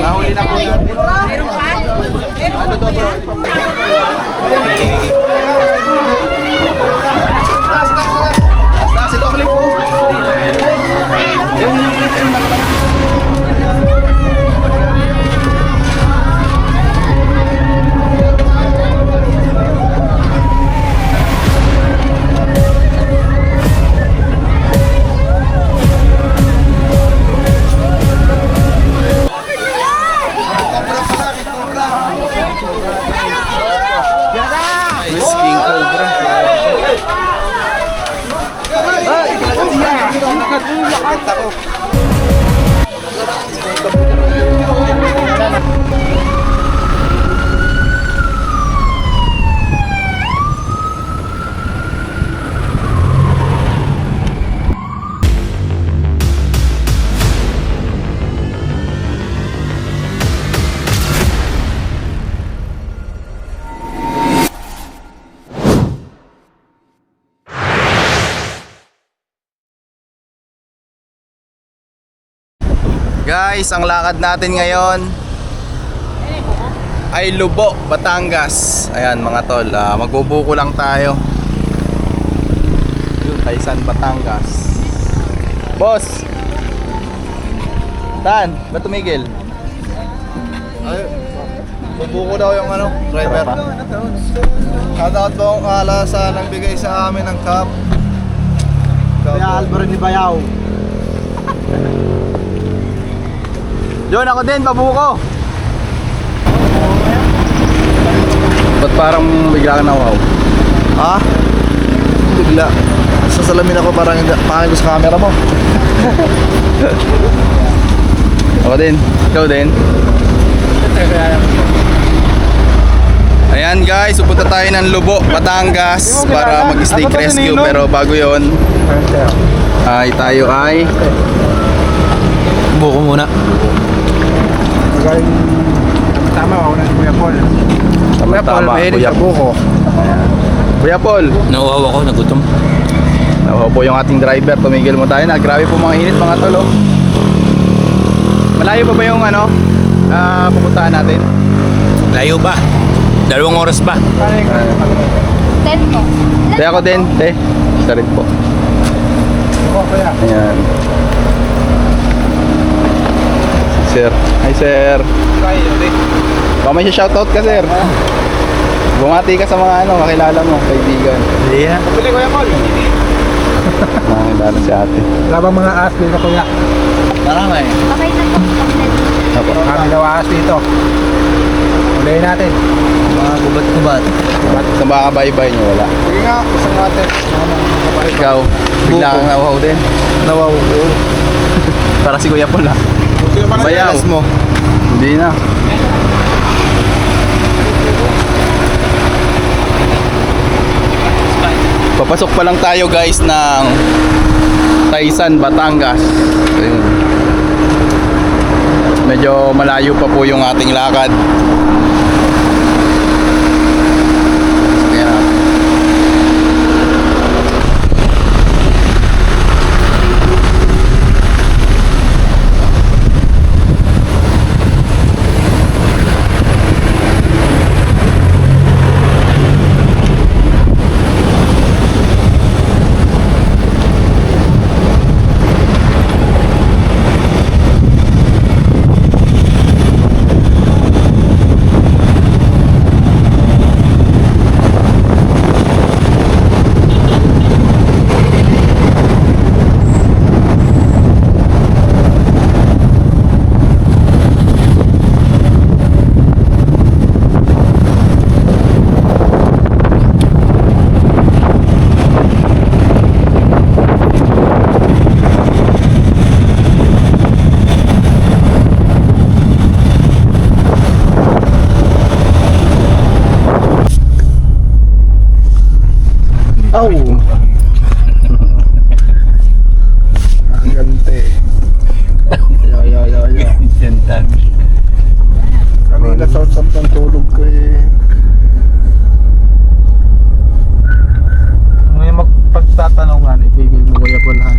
Nahuli na po yun. Ano to bro? Taas ito clip po. King Cobra. Guys, ang lakad natin ngayon ay Lubo, Batangas. Ayan mga tol, magbubuko lang tayo. Yun, Taysan, Batangas. Boss! Tan, ba't tumigil? Ay, bubuko daw yung ano, driver. Shoutout po ang alasa nang bigay sa amin ng cup. Kaya Alvaro ni Bayaw. Yun, ako din, babuko. Ba't parang bigla ka na wow? Ha? Bigla. Sasalamin ako parang pangin ko sa camera mo. Ako din, ikaw din. Ayan guys, pupunta tayo ng Lubo, Batangas para mag-snake rescue. Pero bago yon, tayo ay Buko muna. Tama ako na si Kuya Paul. tama, Kuya Buko. Kuya Paul. Nauuhaw ako, nagutom. Nauuhaw po yung ating driver, tumigil mo tayo na. Grabe po mga init mga tolo. Malayo pa ba yung ano, pupuntahan natin? Layo ba? 2 oras ba? 10 po. Kaya ako din, isa rin po. Ayan. Sir, hi sir. Baka may shoutout ka sir. Bumati ka sa mga ano, kakilala mo, kaibigan. Yeah. Pili ko yung call. Makakilala si ate. Wala bang mga aas dito Kuya? Marami. Okay na po. Kami daw aas dito. Ulayin natin. Mga gubat-gubat. Sa baka baybay nyo, wala. Sige nga, isang natin. Ikaw, bigla kang nawaw din. Nawaw. Para si Kuya Paul ha. Bayaw mo. Hindi na. Papasok pa lang tayo guys ng Taysan, Batangas. Ayun. Medyo malayo pa po yung ating lakad. Ayan. Oh! Ang gante. Yo. Sentan. Kanina sa usap ng tulog ko eh. Ngayon magpagtatanungan, ibigay mo Kuya Paul ha.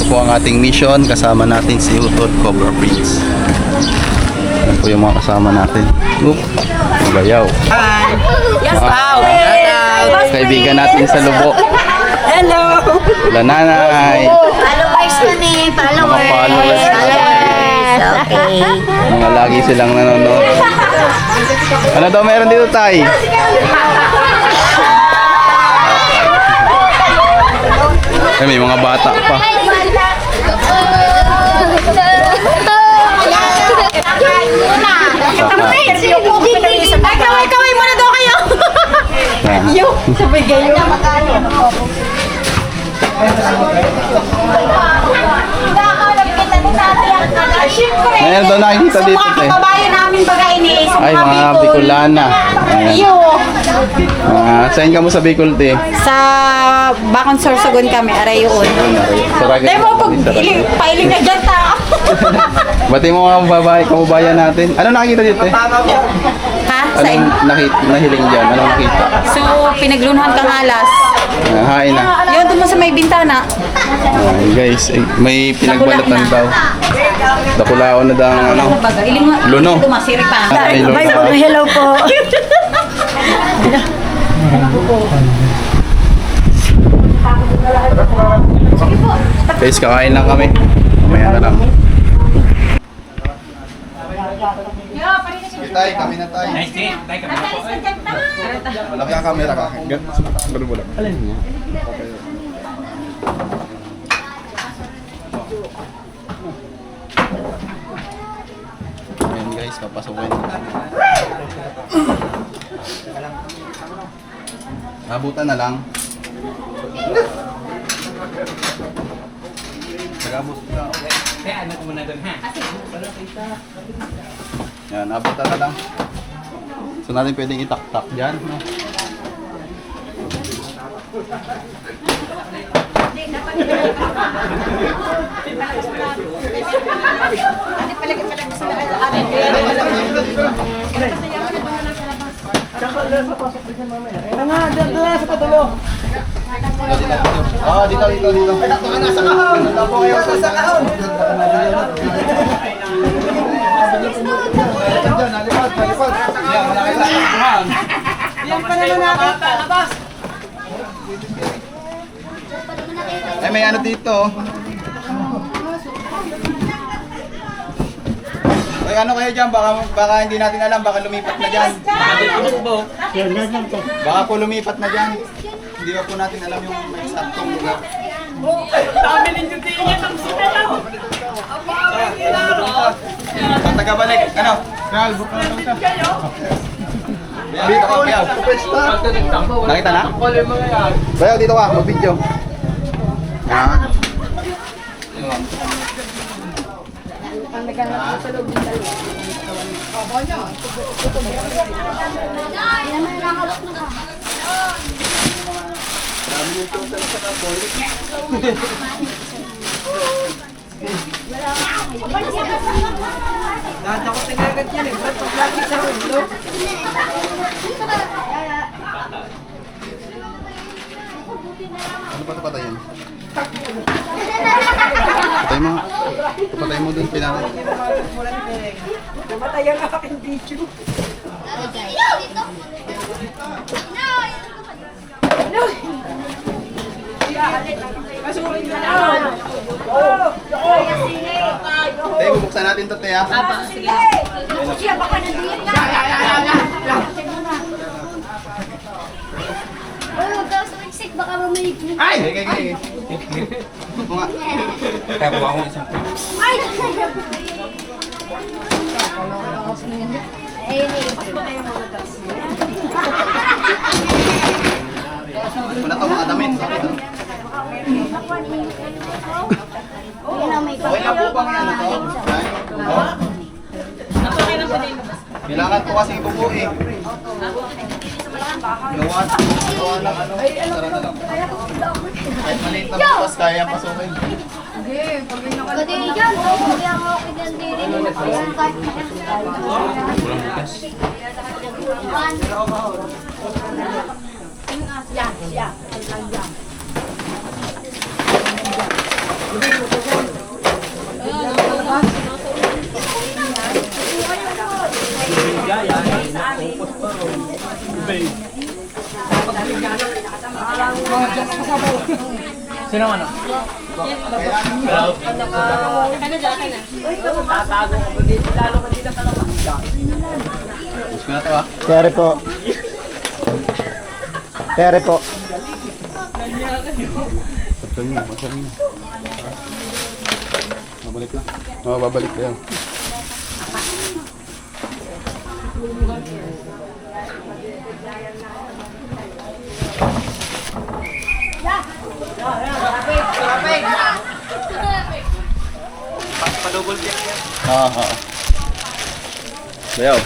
po ang ating mission. Kasama natin si Utot Cobra Prince. Yan po yung mga kasama natin. Oop, bayaw. Yes, wow. Kaibigan natin sa Lubo. Hello. Lananay. Followers ko ni. Mga followers. Okay. Mga lagi silang nanonood. Ano daw meron dito, Tay? Eh, may mga bata pa. Kaway muna daw kayo. Yan. Yung sabay kayo. Ngayon daw nakikita dito, Sa mga Tay. kababayan namin baga ini. Ay, mga Bicolana. Ayan. Iyo. Saan ka mo sa Bicol, Te? Sa Bacon Sorsogon kami, aray yun. Saragay. Dahil mo pag pailing na dyan ta. Bati mo mga kababayan natin. Ano nakikita dito, Te? Ha? Sa Anong nahiling dyan? Anong nakita? So, pinaglunahan kang alas. Hain na. Yun, doon mo sa may bintana. Guys, may pinagbalatan daw. Dakulaon na daw ang ano. Baga, iling mo. Luno. Tumasiri pa. Ay, Luno. Hello po. Guys, kakain lang kami. Mamaya na lang. Tay, kami na tayo. Malaki ang camera ka. Ganun mo lang. Ayan guys, papasukin. Abutan na lang. Tagabot na. Yan, abutan na lang. So natin pwedeng itak-tak dyan. No? Dito. Nasa kahon. Nasa kahon. Ay, may ano dito. Ay, ano kayo dyan? Baka hindi natin alam. Baka lumipat na dyan. Baka po lumipat na dyan. Hindi pa po natin alam yung may saktong lugar. Tagabalik. Ano? Real, buka na lang ka. Dito ka, Piaw. Nakita na? Bayaw, dito ka. Mag-video. Yan. Ano pa ito patayin? Patay mo. Patay mo dun, pinatay. Namatay ang aking video. Tayo, bubuksan natin ito, Tea. Siya baka nandiyan na. Huwag daw sumiksik, baka mamalik mo. Ay! Okay. Ito nga. Kaya kuha ko isang Ay! Wala to, mga damit. Okay na po bang yan ito? Kailangan po kasi ibubo eh. Gawa ng ano. Sara na lang. Kahit maliit na bukas, kaya pasukin. Pwede yan, pwede ang okay ng diri mo. Ayan, kahit kulang bukas. yan. Sino ano? Gusto na to ah. Kere po. Kere po. Babalik lang. Oo, babalik na yan. Pa-double check yan. Oo. Bayaw.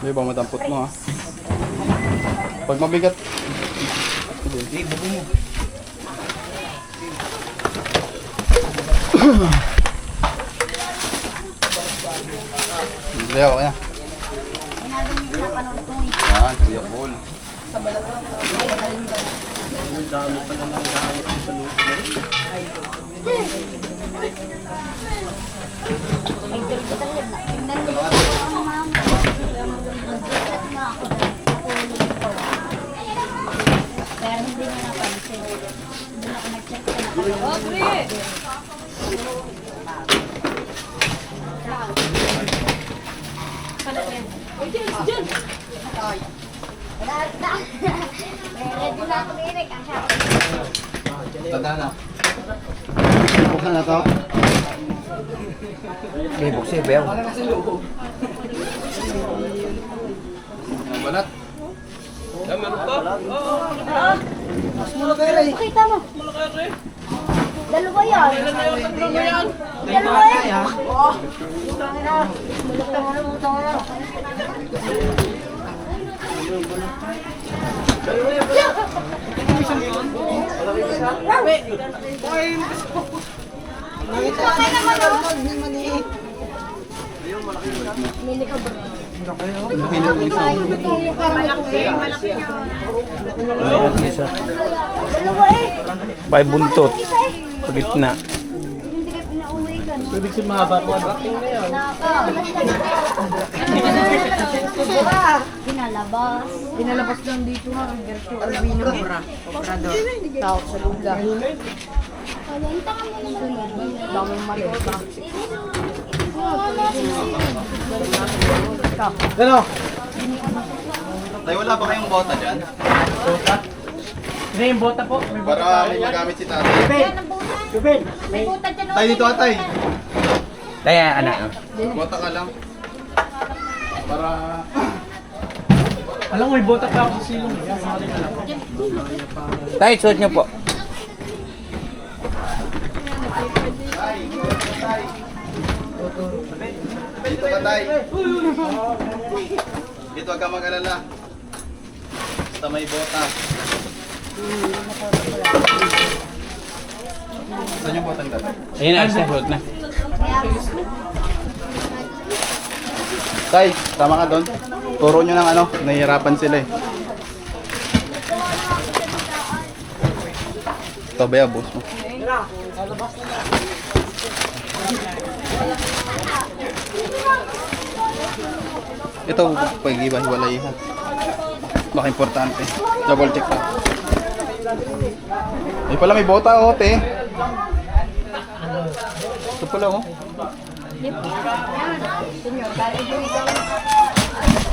Hindi ba madampot mo ha? Pag mabigat. Hindi, bubo mo. Bayaw kaya. Yan, Kuya Paul. Pero hindi na napansin. Hindi na ako nag-check sa Ready na ako Eric. Tanda na. Buksan na to. May buksi, bayaw. Ang balat. Pakita mo. Dalawa yan. Dalawa yan. Mili ka ba? Dalawa eh. May buntot. Pagitna. Hindi ka pinauwi ka, no? Ibig sabihin mahaba po. Pinalabas. Pinalabas lang dito nga. Gertrude Albino Obrador. Tawag sa lula. Kalenta ka mo naman. Daming mali pa. Ano? Tay, wala ba kayong bota dyan? Hindi, yung bota po. May bota Para may magamit si tatay. Yan ang butas. May butas dyan. Tay, dito ka tay. Kaya, anak. Bota ka lang. Para... Alam mo, may bota pa ako sa silong. Tay, suot niyo po. Dito ka tay. Dito ka mag-alala. Basta may bota. Saan yung bota nila? Ayun na, suot na. Tay, tama ka doon. Turo nyo ng ano, nahihirapan sila eh. Ito ba boss mo? Ito, pag-iba-hiwalay ha. Baka importante. Double check ka. Ay pala may bota oh, te. Ito pala oh.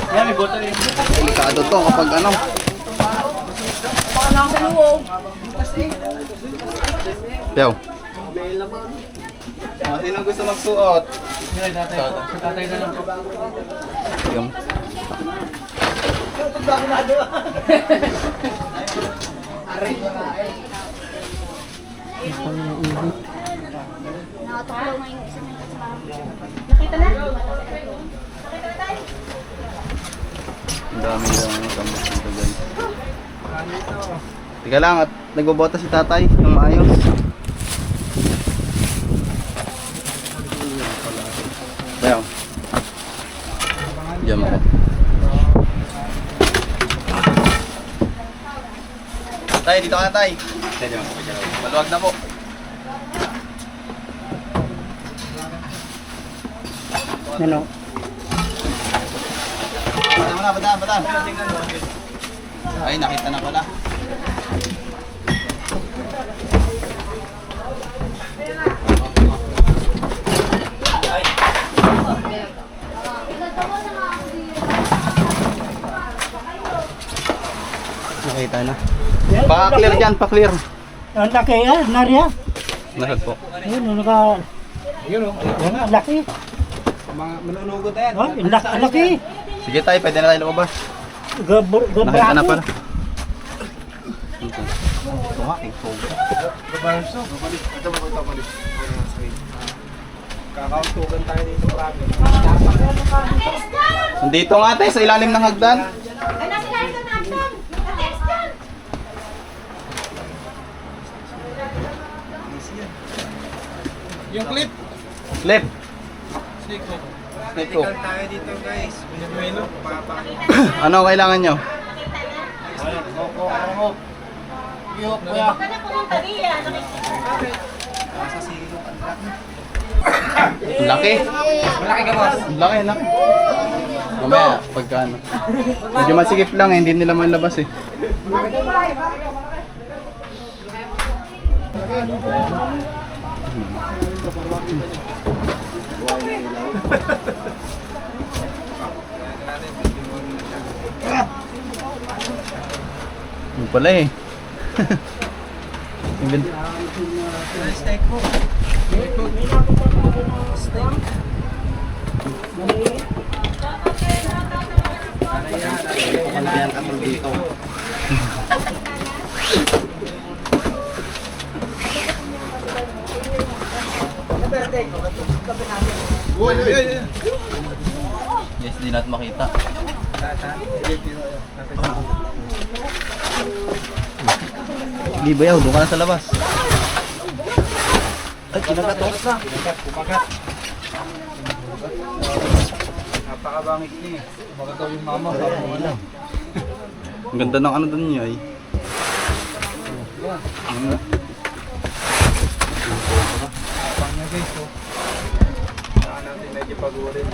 Yan, may bota rin. Delikado to kapag ano. Baka lang sa loob. Piyaw. Sino gusto magsuot? Yan, tatay. Sa tatay na lang po. Tigam. Nakataklaw nga yung isa na Nakita na? Ang dami lang ano tambak dito guys. Teka lang at nagbobota si tatay ng maayos. Piyaw. Diyan ako. Tay, dito ka na tay. Maluwag na po. Ano? Bataan. Ay, nakita na pala. Nakita na. Pa-clear dyan, pa-clear. Ang laki Narya. Lahat po. Ayun, Ayun, ang laki. Manunugod na yan. Oh, ang laki. Sige tayo, pwede na tayo lumabas. Nakita na pala. Ito nga, king phone. Kakauntugan tayo dito, grabe. Nandito nga tayo sa ilalim ng hagdan. Yung clip. Flip. Snake hook. Snake hook. Tayo dito guys. Binuelo. Ano kailangan nyo? Hook. Hook, kuya. Laki. Malaki ka, boss. Laki. Mamaya, pagka ano. Medyo masikip lang hindi nila malabas eh. Yung pala eh. Yung gan- Snake hook. Yan katong dito. Yes, di natin makita. Di ba yaw? Doon ka na sa labas. Ay, kinagatok na. Kumagat. Napakabangit niya eh. Kumagat daw yung mama. Ang ganda ng ano doon niya eh. Pang niya guys, oh. Saan natin medyo pagurin.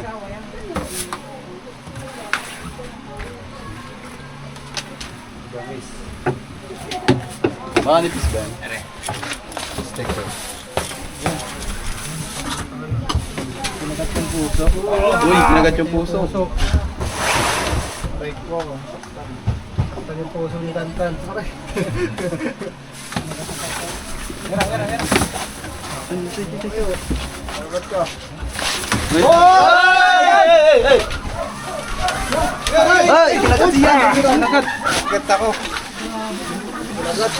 Guys. Baka nipis ba yan? Sticker. Kinagat yung puso. Uy, kinagat yung puso. Break ko. Kapag yung puso ni Tantan. Okay. Gara. Sabat ka. Ay, kinagat siya. Kinagat. Kinagat ako. Kinagat.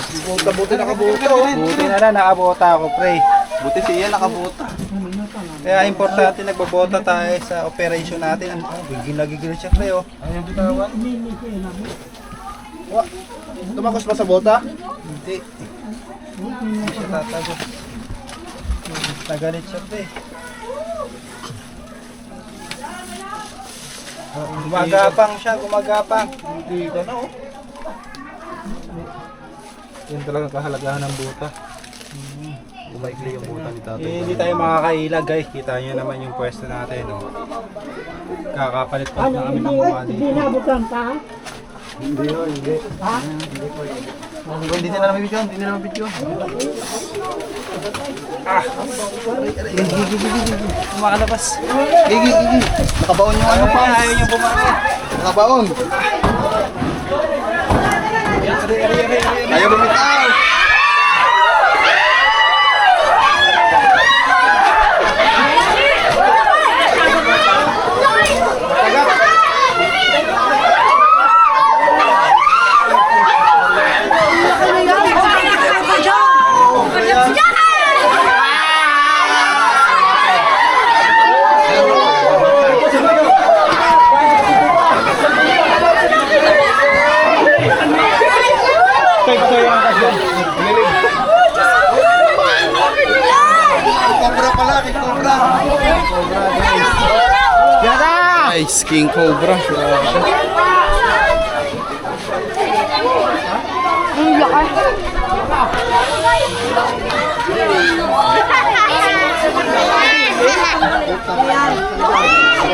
Buti nakabuto. Buti na lang nakabota ako, pre. Buti siya nakabuta. Kaya importante nagbabota tayo sa operation natin. Gigil siya, pre, oh. Ayaw bitawan. Tumakos ba sa bota? Hindi. Hindi siya tatago. Nagalit siya, pre. Gumagapang siya, gumagapang. Hindi ka na, oh. Yan talaga kahalagahan ng buta. Umaikli yung buta ni tatay. Hindi tayo makakailag, guys. Kita nyo naman yung pwesto natin, oh. Kakapalit pa na kami ng mga dito. Hindi nabutan pa. Hindi, oh, hindi. Hindi nila namin video, hindi nila namin video. Kumakalabas. Gigi. Nakabaon yung ano pa. Ayaw nyo bumaki. Nakabaon. Ayaw bumitaw. Cobra pala, king cobra. Cobra, guys. Nice, King Cobra. Ayan.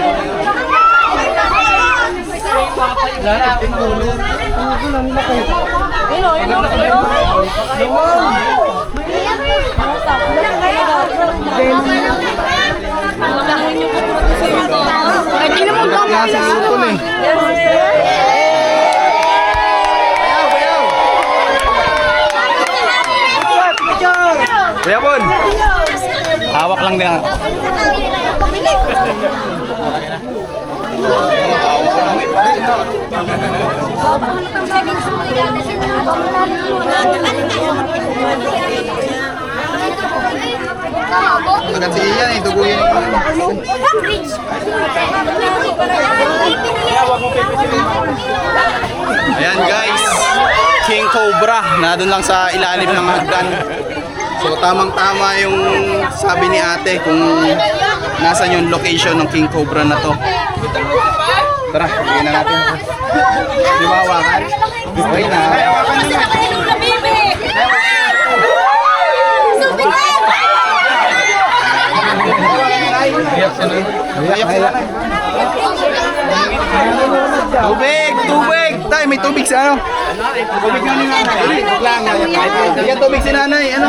Joke lang din. Agad si Ian, duguin mo. Ayan guys, King Cobra, na doon lang sa ilalim ng hagdan. So tamang-tama yung sabi ni ate kung nasan yung location ng King Cobra na to. Tara, bigyan na natin. Di ba hawakan? Okay na. Tubig! Tubig! Tay, may tubig sa ano? Tubig nga ni nanay. Bigyan tubig si nanay. Ano?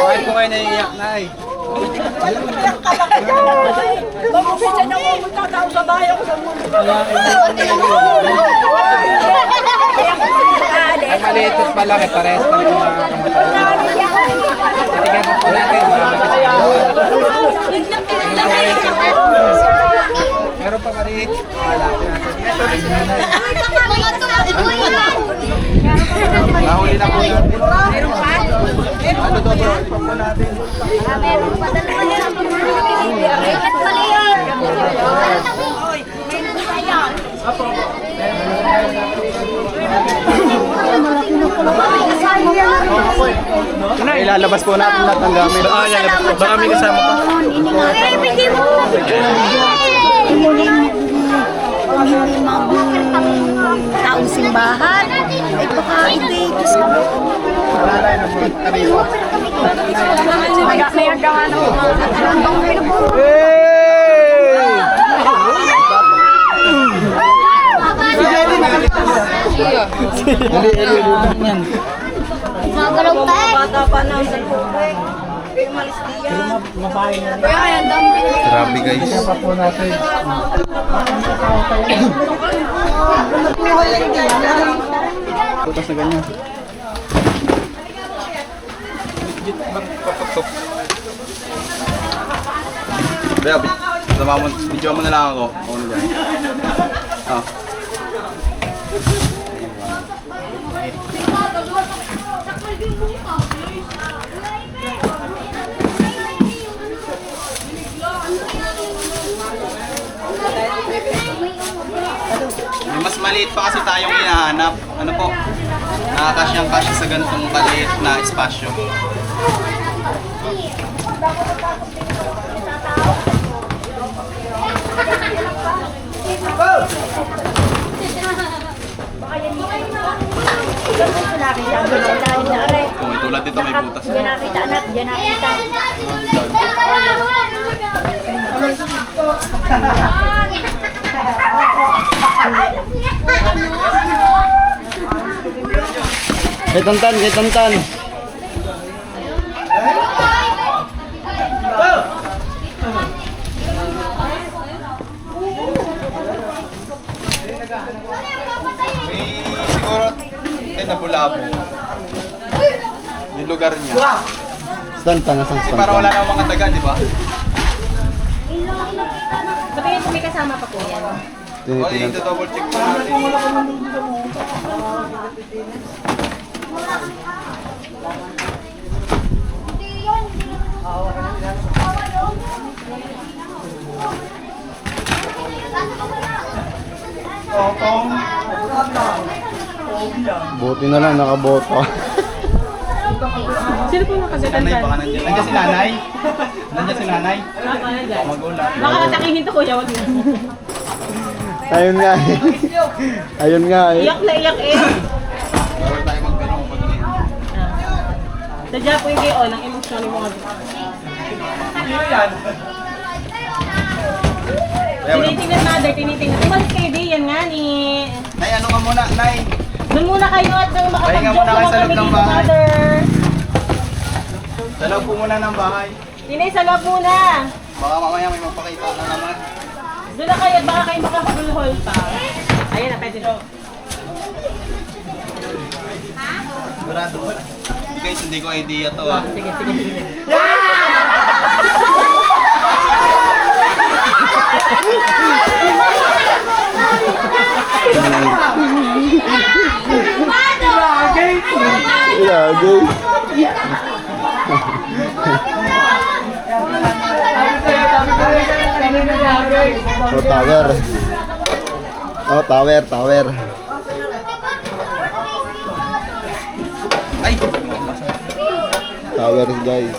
Ay, ko kayo naiiyak, nay. Ay, maliit at malaki. Parehas pa rin mga titigyan ko po natin. Meron pa maliit. Nahuli na po yun. Ano to bro? Ipan po natin. Meron pa dalawa yan. At maliit. Ilalabas po natin lahat ng gamit. Baka may kasama pa. Bigyan mo. Taong simbahan. Ay baka hindi. Diyos ko. May agawa ng mga katarandang pinupuro. Magalaw tayo. Bata pa na sa kubay. Umalis diyan. Kaya yan, dami. Grabe guys. Putas na ganyan. Kaya, video mo na lang ako. Ako na dyan. Ah. May mas maliit pa kasi tayong hinahanap. Ano po? Nakakasyang-kasya sa ganitong maliit na espasyo. Kung tulad dito may butas. Diyan nakita anak, diyan nakita. Kay Tantan, kay Tantan. Siguro, nabulabo. Yung lugar niya. Tantan, nasang Kasi para wala nang mga daga, di ba? Sabihin ko may kasama pa po yan. Okay, double check po natin. Buti na lang nakaboto. Sino po nakasitan Nanay, baka nandiyan. Nandiyan si nanay. Nandiyan si nanay. Magulat. Baka atakihin to kuya, wag na. Ayun nga eh. Ayun nga eh. Iyak na iyak eh. Bawal tayo magtanong pag Sadya po yung kayo, ng emosyon mo mga tinitingnan mother, tinitingnan. Umalis kayo di, yan nga ni. Nay, ano ka muna, Nay? Doon muna kayo at nang Pahinga makapag-joke muna kayo naman sa loob kami ng dito, bahay. mother. Sa loob po muna ng bahay. Tinay, sa loob muna. Baka mamaya may magpakita na naman. Doon na kayo at baka kayo makapag-hall pa. Ayan na, pwede doon. Sigurado. Guys, hindi ko idea to ah. Sige, sige, sige. Oh, tower. Oh, tower, tower. Ay! Tower, guys.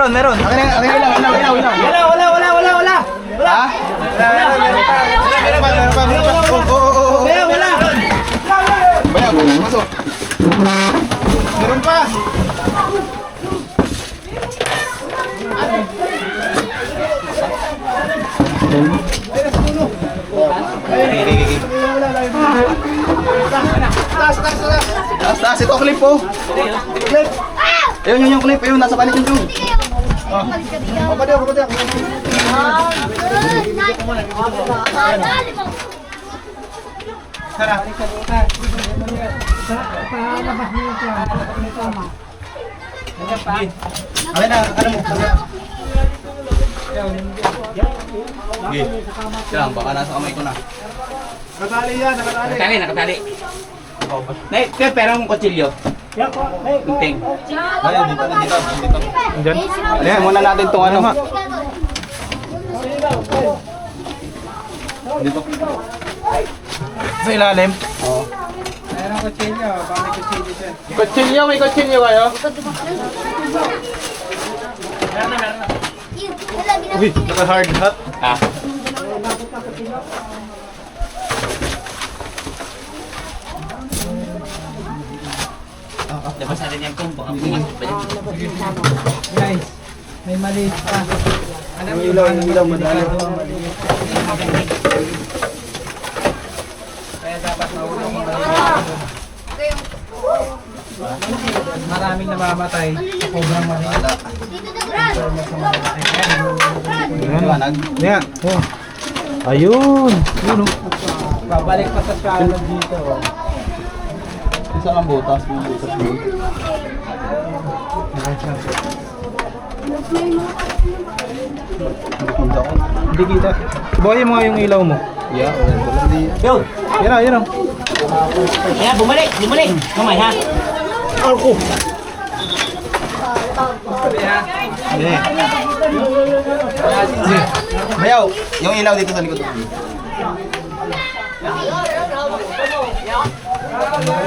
Meron. Akin lang, ilaw. Wala. Ha? Meron pa. Wala. Bayaw, masok. Meron pa. Taas, ito clip po. Clip. Ayun yung clip, ayun, nasa palit yung tube. Akin na, ano mo? Sige. Silang, baka nasa kamay ko na. Nakatali. Pero ang kutsilyo. Kunting. Ayun, dito. Diyan. Ayan, muna natin itong ano. Dito. Sa ilalim? Oo. Kutsilyo, may kutsilyo kayo? Uy, naka-hard hat. Ah. Labas natin yung kumpo. Guys, may maliit pa. Yung ilaw, madali. Maraming namamatay. Sobrang maliit. Liwanag. Yan. Oh. Ayun. Yun, oh. Babalik pa sa skalog dito. Oh. Isa lang butas. Hindi kita. Buhay mo nga yung ilaw mo. Yeah, Yo! yan na. Ayan, bumalik! Kamay ha! Arko. Bayaw, yung ilaw dito sa likod.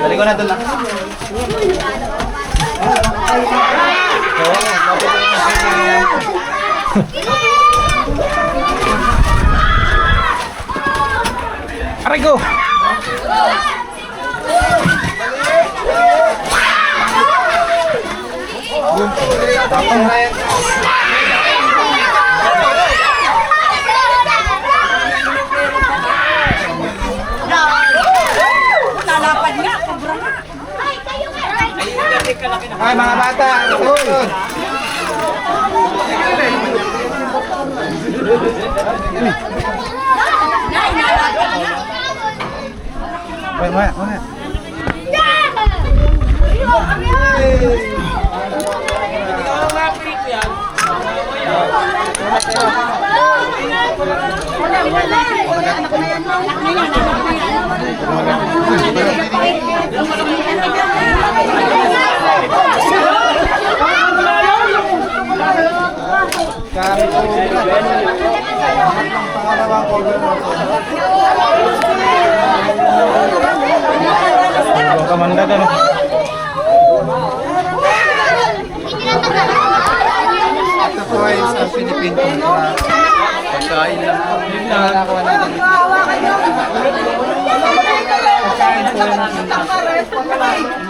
Dali ko na doon na. Aray ko. Lalapad nga, kubra nga. Ay, kayo nga. Ay, mga bata. Uy. Nay, nalapad nga. Ay, maya. Kamanda ka, no? Ito po ay sa Philippine Cultura. Pagkain lang. Yun lang ang nakakuha natin. Pagkain po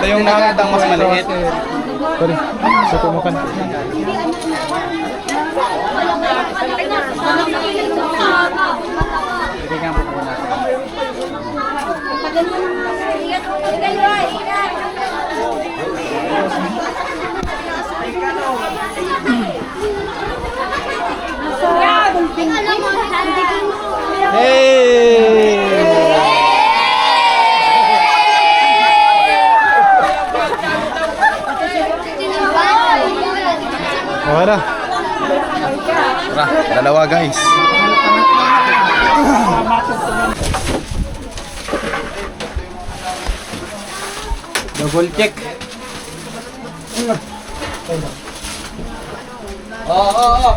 Ito yung nakita mas maliit. Sorry, sa tumukan. Bigyan po po natin. Okay na. Tara, dalawa guys. Double check.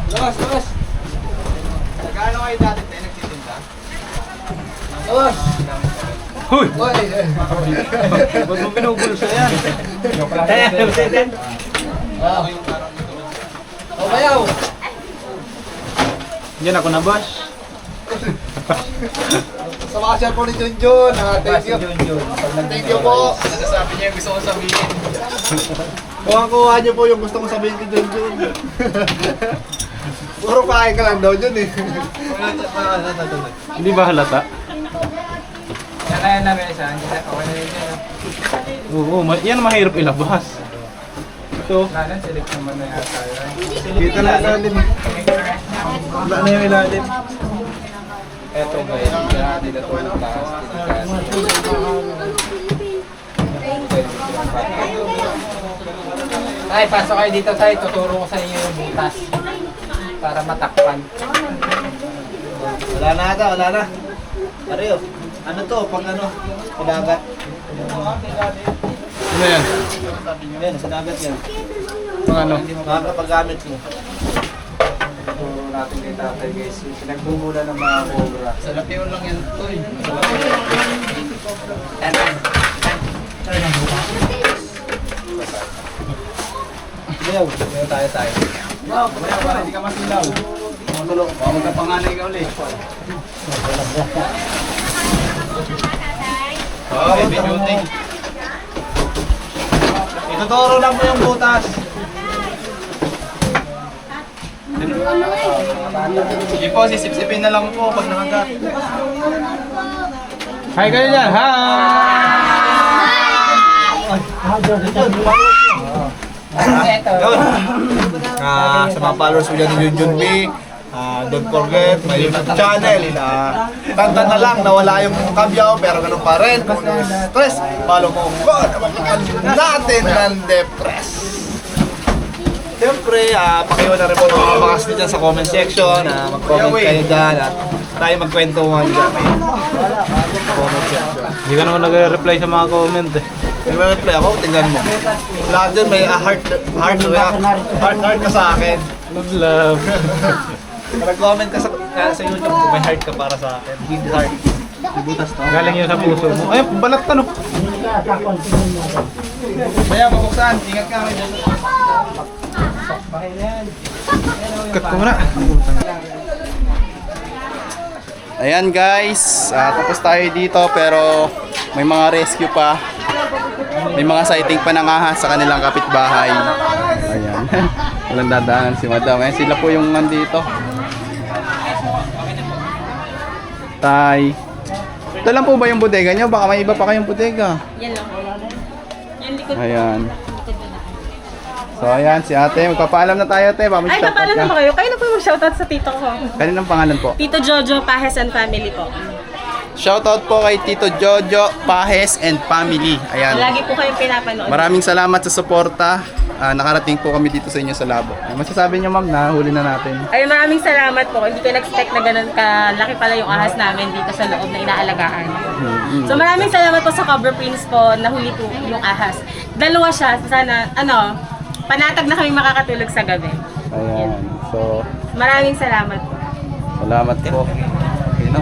Labas. Magkano kayo dati tayo nagtitinda? Labas. Huy! Oy. Ba't mo binubulsa yan? O bayaw. Yan ako na, boss. Sa mga siya po ni Junjun. Thank you. Thank you po. Nasasabi niya yung gusto ko sabihin. Kuha niyo po yung gusto kong sabihin kay Junjun. Puro kain ka lang daw Jun eh. Hindi ba halata? Kaya na mesa, okay na yun yan. Oo, yan mahirap ilabas. Ito. Kanan, select naman na yata yun. Kita na ilalim. Wala na yung ilalim. Eto ba yun? Dito to yung taas. Ay, pasok kayo dito tayo. Tuturo ko sa inyo yung butas. Para matakpan. Wala na. Ariyo. Ano to? Pag ano? Pinagat. Ano yan? Yan, sa dagat yan. Mga ano? Makakapaggamit mo. Tuturo natin kay tatay guys. Pinagbumula ng mga cobra. Sa lapiyon lang yan ito eh. Bayaw. Tayo. Wow, kaya hindi ka masilaw. Baka magkapanganay ka ulit. Oh, baby beauty. Ituturo lang mo yung butas. Sige po, sisipsipin na lang po pag nakagat. Hi kayo dyan! Yun. Sa mga followers ko dyan ni Junjun B, don't forget, may YouTube channel. Tanta na lang, nawala yung kabyaw, pero ganun pa rin. Kung stress, follow mo ko. Natin ng depress. Siyempre, pakiwan na rin po ng mga bakas dyan sa comment section. Mag-comment kayo dyan at tayo magkwentuhan dyan. Comment section. Hindi ka naman nag-reply sa mga comment eh. Nag-reply ako, tingnan mo. Lahat dyan may heart ka sa akin. Love. Nag-comment ka sa YouTube kung may heart ka para sa akin. Big heart. Ibutas to. Galing yun sa puso mo. Ay, balat ka no. Maya, babuksan. Ingat ka. Cut ko muna. Ayan guys, tapos tayo dito pero may mga rescue pa. May mga sighting pa ng ahas sa kanilang kapitbahay. Ayan. Walang dadaanan si Madam. Ayan sila po yung nandito. Tay. Ito lang po ba yung bodega nyo? Baka may iba pa kayong bodega. Yan lang. Yan likod. Ayan. So ayan si ate. Magpapaalam na tayo ate. Ay, napaalam na ba kayo? Kayo na po yung shoutout sa tito ko. Kaninang pangalan po? Tito Jojo, Pahes and Family po. Shoutout po kay Tito Jojo, Pahes and Family. Ayan. Lagi po kayong pinapanood. Maraming salamat sa suporta. Nakarating po kami dito sa inyo sa labo. Masasabi niyo ma'am na huli na natin. Ay, maraming salamat po. Hindi ko na-expect na ganun kalaki pala yung ahas namin dito sa loob na inaalagaan. So maraming salamat po sa Cobra Prince po. Nahuli po yung ahas. Dalawa siya. Sana, panatag na kami makakatulog sa gabi. Ayan. So, Maraming salamat po. salamat po. Okay, no?